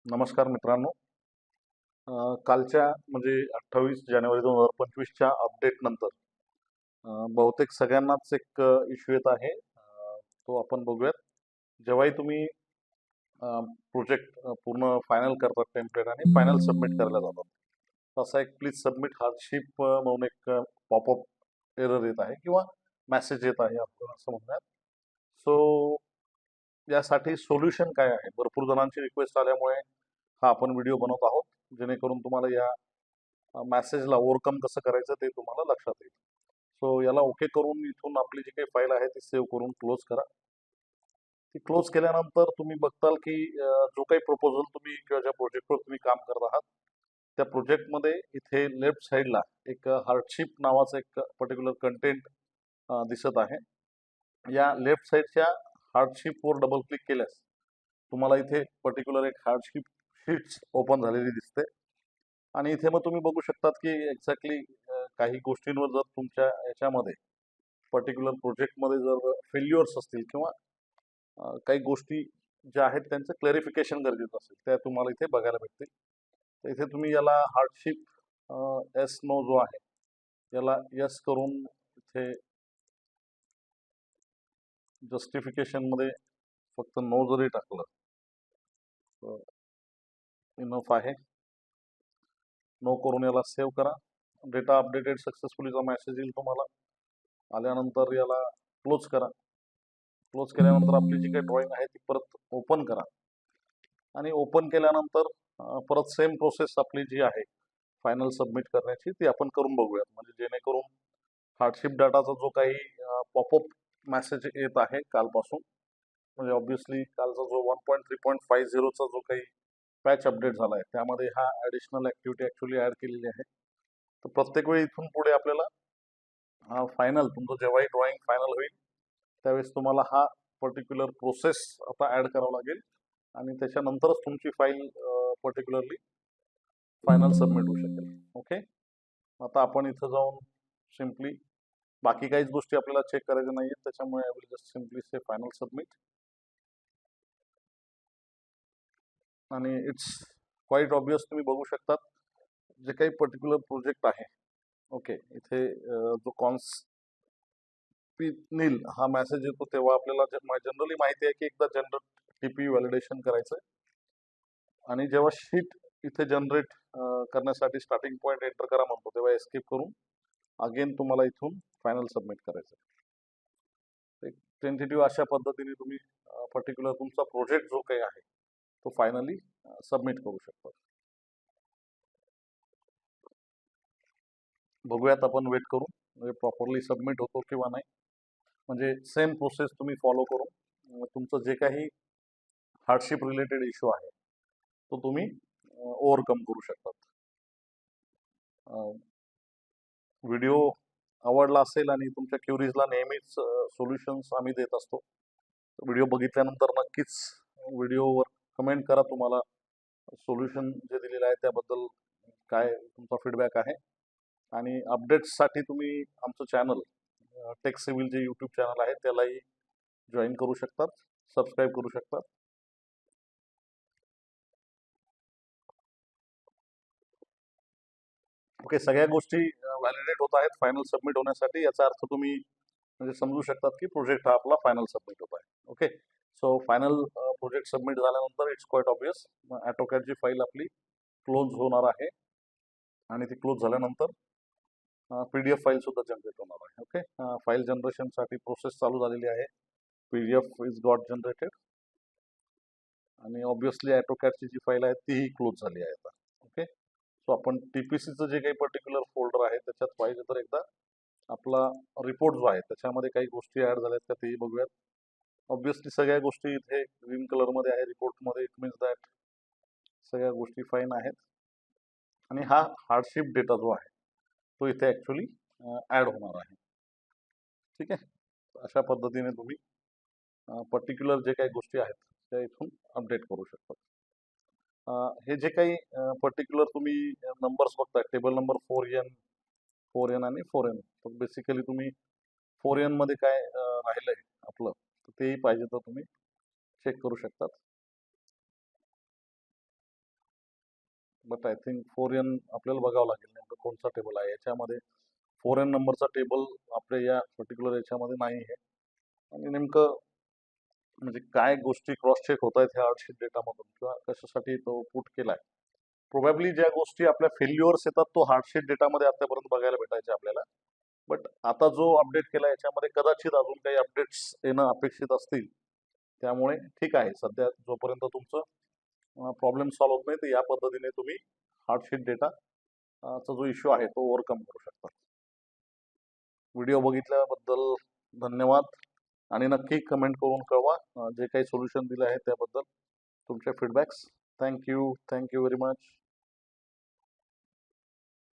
नमस्कार मित्रांनो. कालच्या म्हणजे 28 जानेवारी 2025च्या अपडेट नंतर बहुतेक सगळ्यांनाच एक इश्यू येत आहे. तो आपण बघूयात. जेव्हाही तुम्ही प्रोजेक्ट पूर्ण फायनल करतात टेम्पलेट आणि फायनल सबमिट करायला जातात, तसा एक प्लीज सबमिट हार्डशिप म्हणून एक पॉपअप एरर येत आहे किंवा मेसेज येत आहे आपण असं म्हणूयात. सो यासाठी सोल्युशन काय आहे? भरपूर जणांची रिक्वेस्ट आल्यामुळे हा आपण व्हिडिओ बनवत आहोत, जेणेकरून तुम्हाला या मेसेजला ओव्हरकम कसं करायचं ते तुम्हाला लक्षात येईल. सो याला ओके करून इथून आपली जी काही फाईल आहे ती सेव्ह करून क्लोज करा. ती क्लोज केल्यानंतर तुम्ही बघताल की जो काही प्रपोजल तुम्ही किंवा ज्या प्रोजेक्टवर तुम्ही काम करत आहात त्या प्रोजेक्टमध्ये इथे लेफ्ट साईडला एक हार्डशिप नावाचं एक पर्टिक्युलर कंटेंट दिसत आहे. या लेफ्ट साईडच्या हार्डशिपवर डबल क्लिक केल्यास तुम्हाला इथे पर्टिक्युलर एक हार्डशिप शीट्स ओपन झालेली दिसते आणि इथे मग तुम्ही बघू शकतात की एक्झॅक्टली काही गोष्टींवर जर तुमच्या याच्यामध्ये पर्टिक्युलर प्रोजेक्टमध्ये जर फेल्युअर्स असतील किंवा काही गोष्टी ज्या आहेत त्यांचं क्लॅरिफिकेशन गरजेचं असेल त्या तुम्हाला इथे बघायला भेटतील. तर इथे तुम्ही याला हार्डशिप एस नो जो आहे याला यस करून इथे जस्टिफिकेशनमध्ये फक्त नो जरी टाकलं तर इनफ आहे. नो करून याला सेव्ह करा. डेटा अपडेटेड सक्सेसफुलीचा मेसेज येईल तुम्हाला. आल्यानंतर याला क्लोज करा. क्लोज केल्यानंतर आपली जी काही ड्रॉइंग आहे ती परत ओपन करा आणि ओपन केल्यानंतर परत सेम प्रोसेस आपली जी आहे फायनल सबमिट करण्याची ती आपण करून बघूयात, म्हणजे जेणेकरून हार्डशिप डाटाचा जो काही पॉपअप मेसेज येत आहे कालपासून, म्हणजे ऑब्व्हियसली कालचा जो 1.3.50चा जो काही पॅच अपडेट झाला आहे त्यामध्ये हा ॲडिशनल ॲक्टिव्हिटी ॲक्च्युली ॲड केलेली आहे. तर प्रत्येक वेळी इथून पुढे आपल्याला फायनल तुमचं जेव्हाही ड्रॉइंग फायनल होईल त्यावेळेस तुम्हाला हा पर्टिक्युलर प्रोसेस आता ॲड करावा लागेल आणि त्याच्यानंतरच तुमची फाईल पर्टिक्युलरली फायनल सबमिट होऊ शकेल. ओके, आता आपण इथं जाऊन सिम्पली बाकी काहीच गोष्टी आपल्याला चेक करायच्या नाही आहेत, त्याच्यामुळे I will just simply say final submit आणि इट्स क्वाईट ऑब्वियस. तुम्ही बघू शकतात जे काही पर्टिक्युलर प्रोजेक्ट आहे. ओके, इथे जो नील हा मेसेज येतो तेव्हा आपल्याला जनरली माहिती आहे की एकदा जनरल टीपी व्हॅलिडेशन करायचं आणि जेव्हा शीट इथे जनरेट करण्यासाठी स्टार्टिंग पॉईंट एंटर करा म्हणतो तेव्हा एस्केप करून अगेन तुम्हाला इथून फायनल सबमिट करायचं. एक टेंटेटिव्ह अशा पद्धतीने तुम्ही पर्टिक्युलर तुमचा प्रोजेक्ट जो काही आहे तो फायनली सबमिट करू शकता. बघूयात आपण वेट करून म्हणजे प्रॉपरली सबमिट होतो किंवा नाही. म्हणजे सेम प्रोसेस तुम्ही फॉलो करून तुमचं जे काही हार्डशिप रिलेटेड इश्यू आहे तो तुम्ही ओव्हरकम करू शकतात. व्हिडिओ आवडला असेल आणि तुमच्या क्युरीजला नेहमीच सोल्युशन्स आम्ही देत असतो. व्हिडिओ बघितल्यानंतर नक्कीच व्हिडिओवर कमेंट करा तुम्हाला सोल्युशन जे दिलेलं आहे त्याबद्दल काय तुमचा फीडबॅक आहे. आणि अपडेट्ससाठी तुम्ही आमचं चॅनल टेक सिव्हिल जे यूट्यूब चॅनल आहे त्यालाही जॉईन करू शकतात, सबस्क्राईब करू शकतात. ओके, सगळ्या गोष्टी व्हॅलिडेट होत आहेत फायनल सबमिट होण्यासाठी. याचा अर्थ तुम्ही म्हणजे समजू शकतात की प्रोजेक्ट हा आपला फायनल सबमिट होत आहे. Okay, so final project submit झाल्यानंतर इट्स क्वाईट ऑब्वियस ॲटोकॅडची फाईल आपली क्लोज होणार आहे आणि ती क्लोज झाल्यानंतर PDF फाईल सुद्धा जनरेट होणार आहे. ओके, फाईल जनरेशनसाठी प्रोसेस चालू झालेली आहे. PDF इज गॉट जनरेटेड आणि ऑब्व्हियसली ॲटोकॅडची जी फाईल आहे तीही क्लोज झाली आहे आता. ओके, सो आपण TPCचं जे काही पर्टिक्युलर फोल्डर आहे त्याच्यात पाहिजे तर एकदा आपला रिपोर्ट जो आहे त्याच्यामध्ये काही गोष्टी ॲड झाल्यात का तेही बघूयात. ऑब्व्हियसली सगळ्या गोष्टी इथे ग्रीन कलरमध्ये आहे रिपोर्टमध्ये. इट मीन्स दॅट सगळ्या गोष्टी फाईन आहेत आणि हा हार्डशिप डेटा जो आहे तो इथे ॲक्च्युली ॲड होणार आहे. ठीक आहे, अशा पद्धतीने तुम्ही पर्टिक्युलर जे काही गोष्टी आहेत त्या इथून अपडेट करू शकता. हे जे काही पर्टिक्युलर तुम्ही नंबर्स बघताय टेबल नंबर 4N आणि 4N, तर बेसिकली तुम्ही 4N मध्ये काय राहिलंय आपलं तर तेही पाहिजे तर तुम्ही चेक करू शकतात. बट आय थिंक 4N आपल्याला बघावं लागेल नेमकं कोणता टेबल आहे. याच्यामध्ये 4N नंबरचा टेबल आपल्या या पर्टिक्युलर याच्यामध्ये नाही आहे. आणि नेमकं म्हणजे काय गोष्टी क्रॉस चेक होत आहेत ह्या हार्डशीट डेटामधून किंवा कशासाठी तो पुट केलाय. प्रोबॅबली ज्या गोष्टी आपल्या फेल्युअर्स येतात तो हार्डशीट डेटामध्ये आतापर्यंत बघायला भेटायचे आपल्याला. बट आता जो अपडेट केला याच्यामध्ये कदाचित अजून काही अपडेट्स येणं अपेक्षित असतील. त्यामुळे ठीक आहे, सध्या जोपर्यंत तुमचं प्रॉब्लेम सॉल्व्ह होत नाही तर या पद्धतीने तुम्ही हार्डशीट डेटा चा जो इश्यू आहे तो ओव्हरकम करू शकता. व्हिडिओ बघितल्याबद्दल धन्यवाद आणि नक्की कमेंट करून कळवा जे काही सोल्युशन दिलं आहे त्याबद्दल तुमचे फीडबॅक्स. Thank you very much.